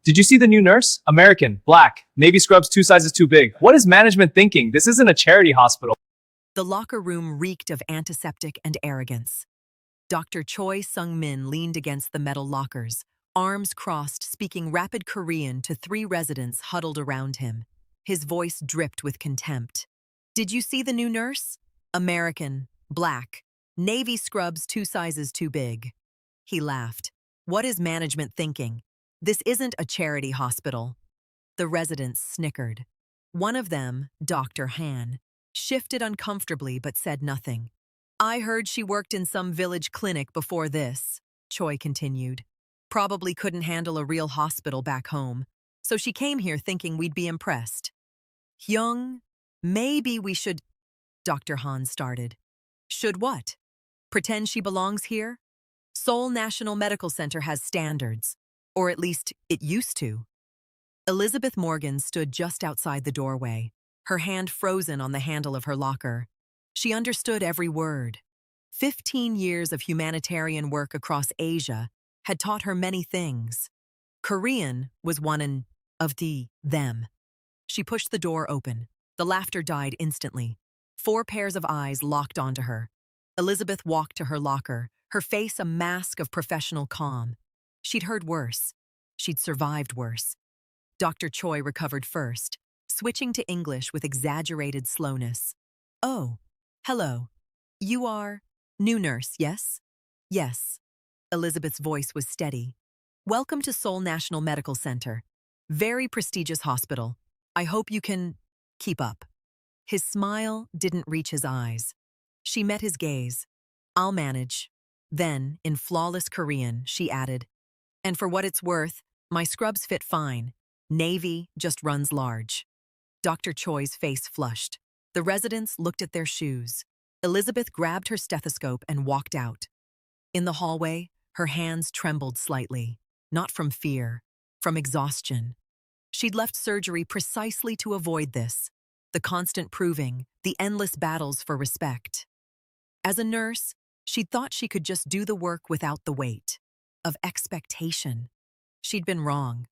Did you see the new nurse? American, black, navy scrubs 2 sizes too big. What is management thinking? This isn't a charity hospital. The locker room reeked of antiseptic and arrogance. Dr. Choi Sung-min leaned against the metal lockers, arms crossed, speaking rapid Korean to 3 residents huddled around him. His voice dripped with contempt. Did you see the new nurse? American, black, navy scrubs 2 sizes too big. He laughed. What is management thinking? This isn't a charity hospital. The residents snickered. One of them, Dr. Han, shifted uncomfortably but said nothing. I heard she worked in some village clinic before this, Choi continued. Probably couldn't handle a real hospital back home, so she came here thinking we'd be impressed. Hyung, maybe we should... Dr. Han started. Should what? Pretend she belongs here? Seoul National Medical Center has standards, or at least it used to. Elizabeth Morgan stood just outside the doorway, her hand frozen on the handle of her locker. She understood every word. 15 years of humanitarian work across Asia had taught her many things. Korean was one of them. She pushed the door open. The laughter died instantly. 4 pairs of eyes locked onto her. Elizabeth walked to her locker, her face a mask of professional calm. She'd heard worse. She'd survived worse. Dr. Choi recovered first, switching to English with exaggerated slowness. Oh, hello. You are new nurse, yes? Yes. Elizabeth's voice was steady. Welcome to Seoul National Medical Center. Very prestigious hospital. I hope you can keep up. His smile didn't reach his eyes. She met his gaze. I'll manage. Then, in flawless Korean, she added, and for what it's worth, my scrubs fit fine. Navy just runs large. Dr. Choi's face flushed. The residents looked at their shoes. Elizabeth grabbed her stethoscope and walked out. In the hallway, her hands trembled slightly, not from fear, from exhaustion. She'd left surgery precisely to avoid this, the constant proving, the endless battles for respect. As a nurse, she'd thought she could just do the work without the weight of expectation. She'd been wrong.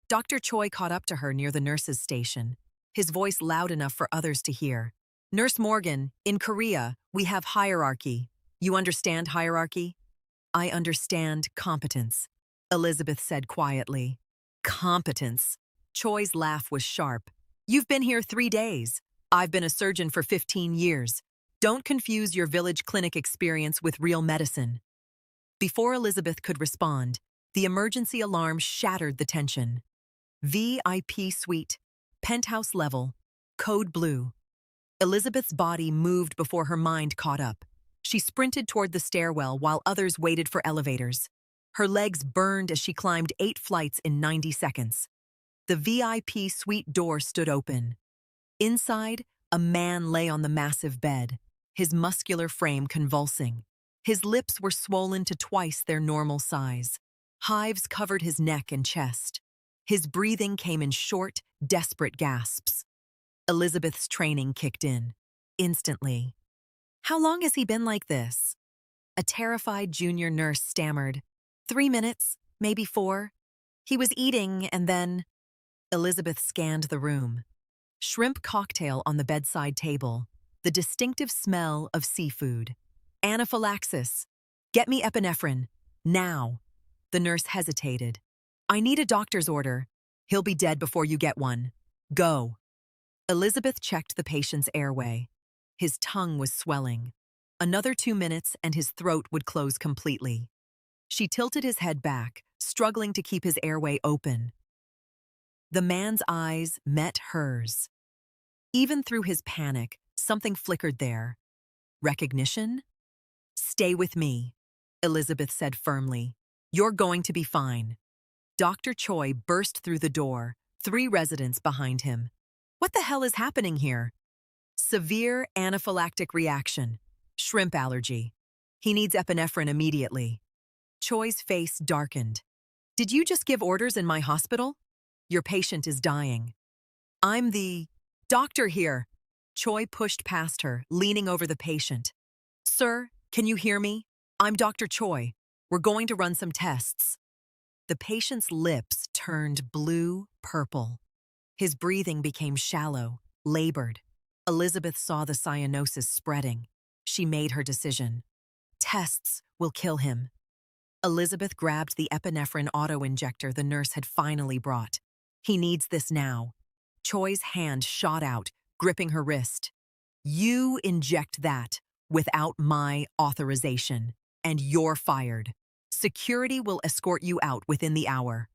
Dr. Choi caught up to her near the nurses' station, his voice loud enough for others to hear. Nurse Morgan, in Korea, we have hierarchy. You understand hierarchy? I understand competence, Elizabeth said quietly. Competence. Choi's laugh was sharp. You've been here 3 days. I've been a surgeon for 15 years. Don't confuse your village clinic experience with real medicine. Before Elizabeth could respond, the emergency alarm shattered the tension. VIP suite, penthouse level, code blue. Elizabeth's body moved before her mind caught up. She sprinted toward the stairwell while others waited for elevators. Her legs burned as she climbed 8 flights in 90 seconds. The VIP suite door stood open. Inside, a man lay on the massive bed, his muscular frame convulsing. His lips were swollen to twice their normal size. Hives covered his neck and chest. His breathing came in short, desperate gasps. Elizabeth's training kicked in. Instantly. How long has he been like this? A terrified junior nurse stammered. 3 minutes, maybe 4. He was eating and then... Elizabeth scanned the room. Shrimp cocktail on the bedside table. The distinctive smell of seafood. Anaphylaxis. Get me epinephrine. Now. The nurse hesitated. I need a doctor's order. He'll be dead before you get one. Go. Elizabeth checked the patient's airway. His tongue was swelling. Another 2 minutes and his throat would close completely. She tilted his head back, struggling to keep his airway open. The man's eyes met hers. Even through his panic, something flickered there. Recognition? Stay with me, Elizabeth said firmly. You're going to be fine. Dr. Choi burst through the door, 3 residents behind him. What the hell is happening here? Severe anaphylactic reaction. Shrimp allergy. He needs epinephrine immediately. Choi's face darkened. Did you just give orders in my hospital? Your patient is dying. I'm the doctor here. Choi pushed past her, leaning over the patient. Sir, can you hear me? I'm Dr. Choi. We're going to run some tests. The patient's lips turned blue-purple. His breathing became shallow, labored. Elizabeth saw the cyanosis spreading. She made her decision. Tests will kill him. Elizabeth grabbed the epinephrine auto-injector the nurse had finally brought. He needs this now. Choi's hand shot out, gripping her wrist. You inject that without my authorization, and you're fired. Security will escort you out within the hour.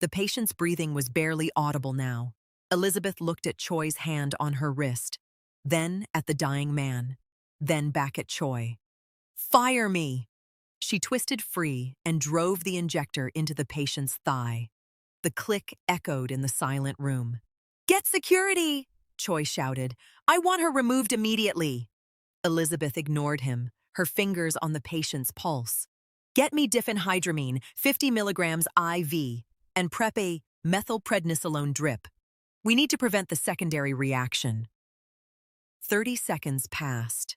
The patient's breathing was barely audible now. Elizabeth looked at Choi's hand on her wrist, then at the dying man, then back at Choi. Fire me! She twisted free and drove the injector into the patient's thigh. The click echoed in the silent room. Get security! Choi shouted. I want her removed immediately. Elizabeth ignored him, her fingers on the patient's pulse. Get me diphenhydramine, 50 milligrams IV, and prep a methylprednisolone drip. We need to prevent the secondary reaction. 30 seconds passed.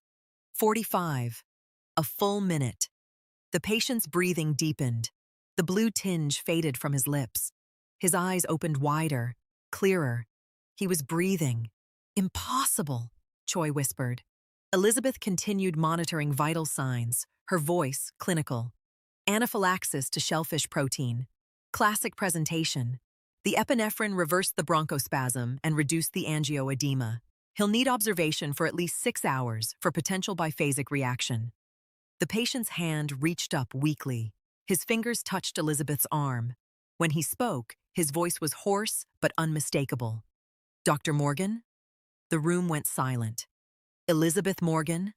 45. A full minute. The patient's breathing deepened. The blue tinge faded from his lips. His eyes opened wider, clearer. He was breathing. Impossible, Choi whispered. Elizabeth continued monitoring vital signs, her voice clinical. Anaphylaxis to shellfish protein. Classic presentation. The epinephrine reversed the bronchospasm and reduced the angioedema. He'll need observation for at least 6 hours for potential biphasic reaction. The patient's hand reached up weakly. His fingers touched Elizabeth's arm. When he spoke, his voice was hoarse but unmistakable. Dr. Morgan? The room went silent. Elizabeth Morgan?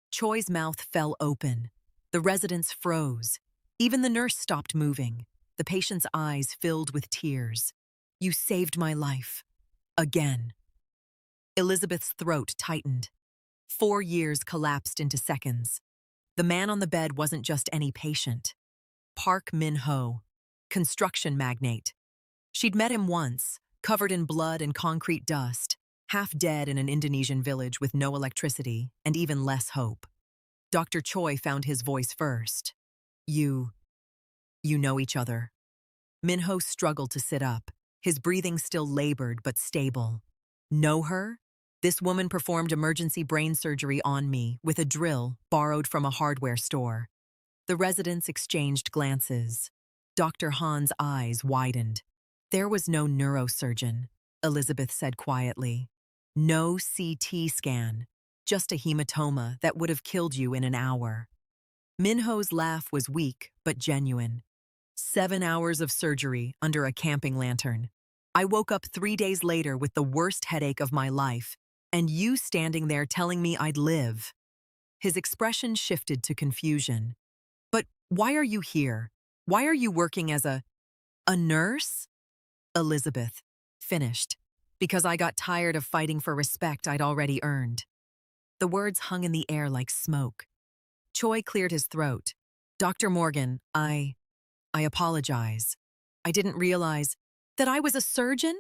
Choi's mouth fell open. The residents froze. Even the nurse stopped moving. The patient's eyes filled with tears. You saved my life. Again. Elizabeth's throat tightened. 4 years collapsed into seconds. The man on the bed wasn't just any patient. Park Min-ho, construction magnate. She'd met him once, covered in blood and concrete dust, half dead in an Indonesian village with no electricity and even less hope. Dr. Choi found his voice first. You know each other. Min-ho struggled to sit up, his breathing still labored but stable. Know her? This woman performed emergency brain surgery on me with a drill borrowed from a hardware store. The residents exchanged glances. Dr. Han's eyes widened. There was no neurosurgeon, Elizabeth said quietly. No CT scan, just a hematoma that would have killed you in an hour. Min-ho's laugh was weak but genuine. 7 hours of surgery under a camping lantern. I woke up 3 days later with the worst headache of my life, and you standing there telling me I'd live. His expression shifted to confusion. But why are you here? Why are you working as a nurse? Elizabeth finished. Because I got tired of fighting for respect I'd already earned. The words hung in the air like smoke. Choi cleared his throat. Dr. Morgan, I apologize. I didn't realize that I was a surgeon?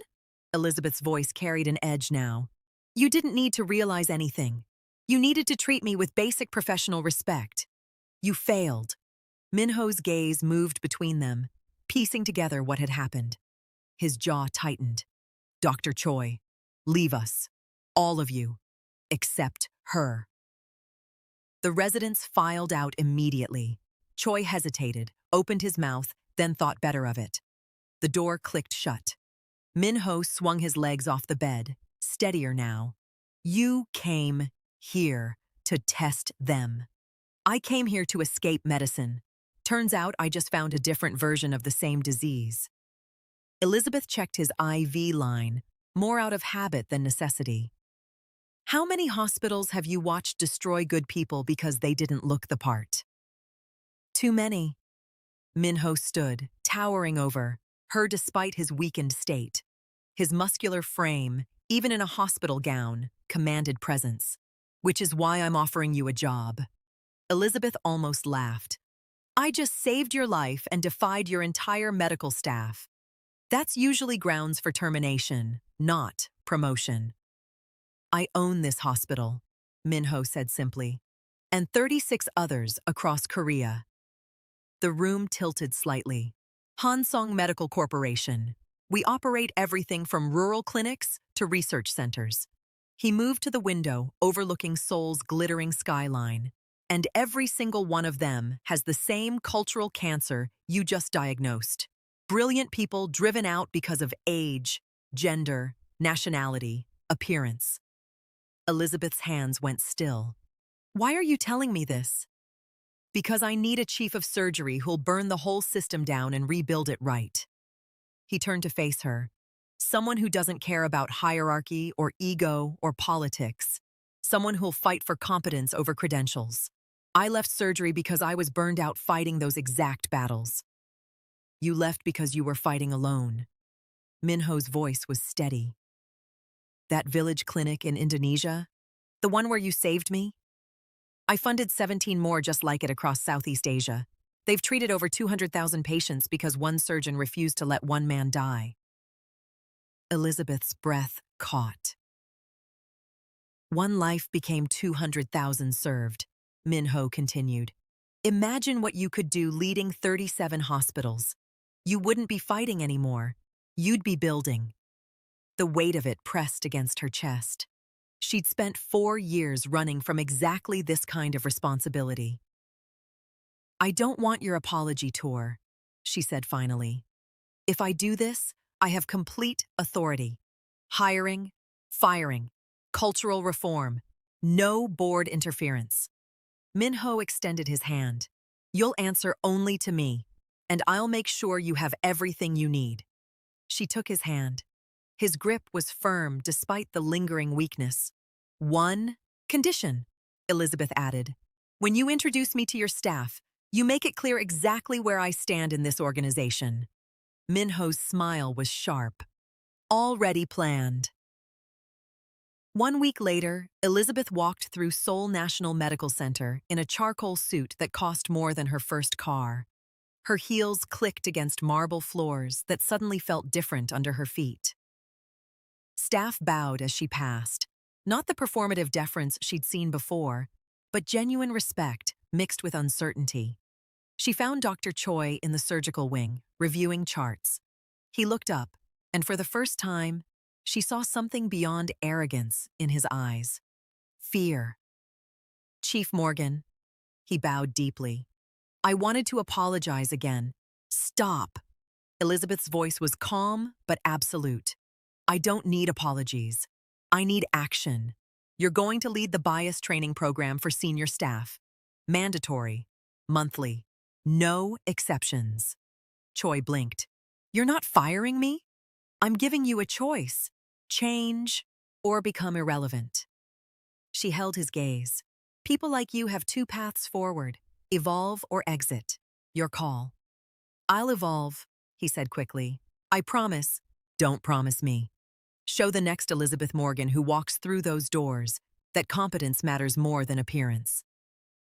Elizabeth's voice carried an edge now. You didn't need to realize anything. You needed to treat me with basic professional respect. You failed. Min-ho's gaze moved between them, piecing together what had happened. His jaw tightened. Dr. Choi, leave us. All of you. Except her. The residents filed out immediately. Choi hesitated, opened his mouth, then thought better of it. The door clicked shut. Min-ho swung his legs off the bed, steadier now. You came here to test them. I came here to escape medicine. Turns out I just found a different version of the same disease. Elizabeth checked his IV line, more out of habit than necessity. How many hospitals have you watched destroy good people because they didn't look the part? Too many. Min-ho stood, towering over her despite his weakened state. His muscular frame, even in a hospital gown, commanded presence. Which is why I'm offering you a job. Elizabeth almost laughed. I just saved your life and defied your entire medical staff. That's usually grounds for termination, not promotion. I own this hospital, Min-ho said simply, and 36 others across Korea. The room tilted slightly. Hansong Medical Corporation. We operate everything from rural clinics to research centers. He moved to the window overlooking Seoul's glittering skyline, and every single one of them has the same cultural cancer you just diagnosed. Brilliant people driven out because of age, gender, nationality, appearance. Elizabeth's hands went still. Why are you telling me this? Because I need a chief of surgery who'll burn the whole system down and rebuild it right. He turned to face her. Someone who doesn't care about hierarchy or ego or politics. Someone who'll fight for competence over credentials. I left surgery because I was burned out fighting those exact battles. You left because you were fighting alone. Minho's voice was steady. That village clinic in Indonesia? The one where you saved me? I funded 17 more just like it across Southeast Asia. They've treated over 200,000 patients because one surgeon refused to let one man die. Elizabeth's breath caught. One life became 200,000 served, Minho continued. Imagine what you could do leading 37 hospitals. You wouldn't be fighting anymore. You'd be building. The weight of it pressed against her chest. She'd spent 4 years running from exactly this kind of responsibility. I don't want your apology tour, she said finally. If I do this, I have complete authority. Hiring, firing, cultural reform, no board interference. Minho extended his hand. You'll answer only to me, and I'll make sure you have everything you need. She took his hand. His grip was firm despite the lingering weakness. One condition, Elizabeth added. When you introduce me to your staff, you make it clear exactly where I stand in this organization. Minho's smile was sharp. Already planned. 1 week later, Elizabeth walked through Seoul National Medical Center in a charcoal suit that cost more than her first car. Her heels clicked against marble floors that suddenly felt different under her feet. Staff bowed as she passed, not the performative deference she'd seen before, but genuine respect mixed with uncertainty. She found Dr. Choi in the surgical wing, reviewing charts. He looked up, and for the first time, she saw something beyond arrogance in his eyes. Fear. Chief Morgan, he bowed deeply. I wanted to apologize again. Stop. Elizabeth's voice was calm but absolute. I don't need apologies. I need action. You're going to lead the bias training program for senior staff. Mandatory. Monthly. No exceptions. Choi blinked. You're not firing me? I'm giving you a choice. Change or become irrelevant. She held his gaze. People like you have 2 paths forward. Evolve or exit. Your call. I'll evolve, he said quickly. I promise. Don't promise me. Show the next Elizabeth Morgan who walks through those doors that competence matters more than appearance.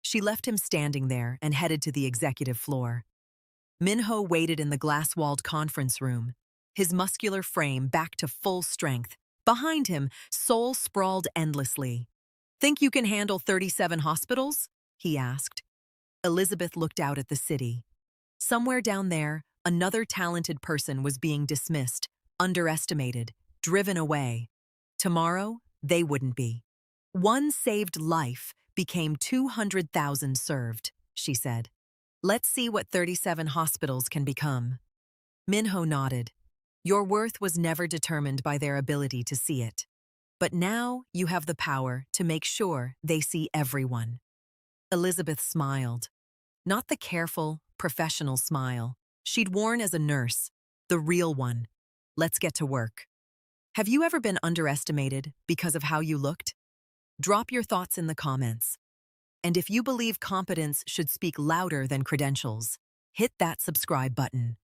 She left him standing there and headed to the executive floor. Minho waited in the glass-walled conference room, his muscular frame back to full strength. Behind him, Seoul sprawled endlessly. Think you can handle 37 hospitals? He asked. Elizabeth looked out at the city. Somewhere down there, another talented person was being dismissed, underestimated, driven away. Tomorrow, they wouldn't be. One saved life became 200,000 served, she said. Let's see what 37 hospitals can become. Minho nodded. Your worth was never determined by their ability to see it. But now you have the power to make sure they see everyone. Elizabeth smiled. Not the careful, professional smile she'd worn as a nurse, the real one. Let's get to work. Have you ever been underestimated because of how you looked? Drop your thoughts in the comments. And if you believe competence should speak louder than credentials, hit that subscribe button.